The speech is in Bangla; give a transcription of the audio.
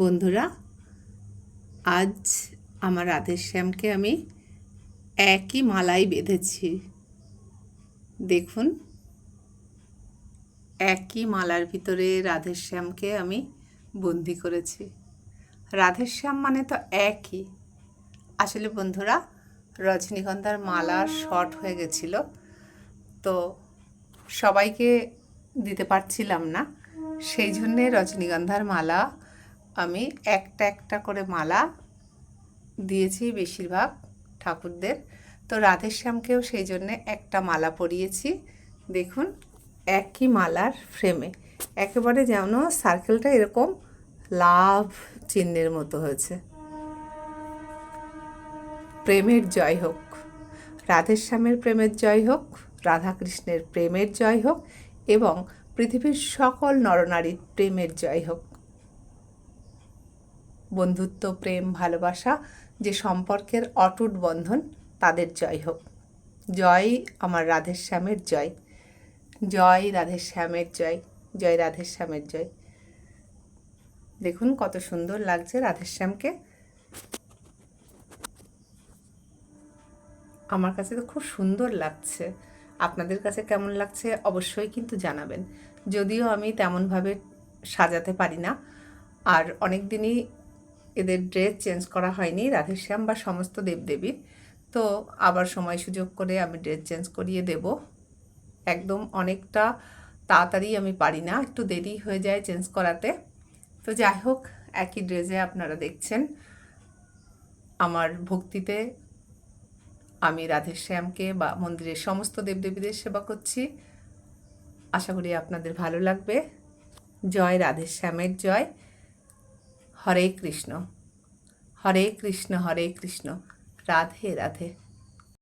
বন্ধুরা, আজ আমার রাধেশ্যামকে আমি একই মালাই বেঁধেছি। দেখুন, একই মালার ভিতরে রাধেশ্যামকে আমি বন্দি করেছি। রাধেশ্যাম মানে তো একই। আসলে বন্ধুরা, রজনীগন্ধার মালা শর্ট হয়ে গেছিল, তো সবাইকে দিতে পারছিলাম না। সেই জন্যে রজনীগন্ধার মালা আমি একটা একটা করে মালা দিয়েছি বেশিরভাগ ঠাকুরদের। তো রাধেশ্যামকেও সেই জন্যে একটা মালা পরিয়েছি। দেখুন, একই মালার ফ্রেমে একেবারে যেন সার্কেলটা এরকম লাভ চিহ্নের মতো হয়েছে। প্রেমের জয় হোক, রাধেশ্যামের প্রেমের জয় হোক, রাধাকৃষ্ণের প্রেমের জয় হোক এবং পৃথিবীর সকল নরনারীর প্রেমের জয় হোক। বন্ধুত্ব, প্রেম, ভালোবাসা যে সম্পর্কের অটুট বন্ধন, তাদের জয় হোক। জয় আমার রাধেশ্যামের জয়, জয় রাধেশ্যামের জয়, জয় রাধেশ্যামের জয়। দেখুন কত সুন্দর লাগছে রাধেশ্যামকে। আমার কাছে তো খুব সুন্দর লাগছে। আপনাদের কাছে কেমন লাগছে অবশ্যই কিন্তু জানাবেন। যদিও আমি তেমনভাবে সাজাতে পারি না, আর অনেক দিনই এদের ড্রেস চেঞ্জ করা হয়নি, রাধেশ্যাম বা সমস্ত দেবদেবীর। তো আবার সময় সুযোগ করে আমি ড্রেস চেঞ্জ করিয়ে দেব। একদম অনেকটা তাড়াতাড়ি আমি পারি না, একটু দেরি হয়ে যায় চেঞ্জ করাতে। তো যাই হোক, একই ড্রেসে আপনারা দেখছেন। আমার ভক্তিতে আমি রাধেশ্যামকে বা মন্দিরের সমস্ত দেবদেবীদের সেবা করছি। আশা করি আপনাদের ভালো লাগবে। জয় রাধেশ্যামের জয়। হরে কৃষ্ণ, হরে কৃষ্ণ, হরে কৃষ্ণ, রাধে রাধে।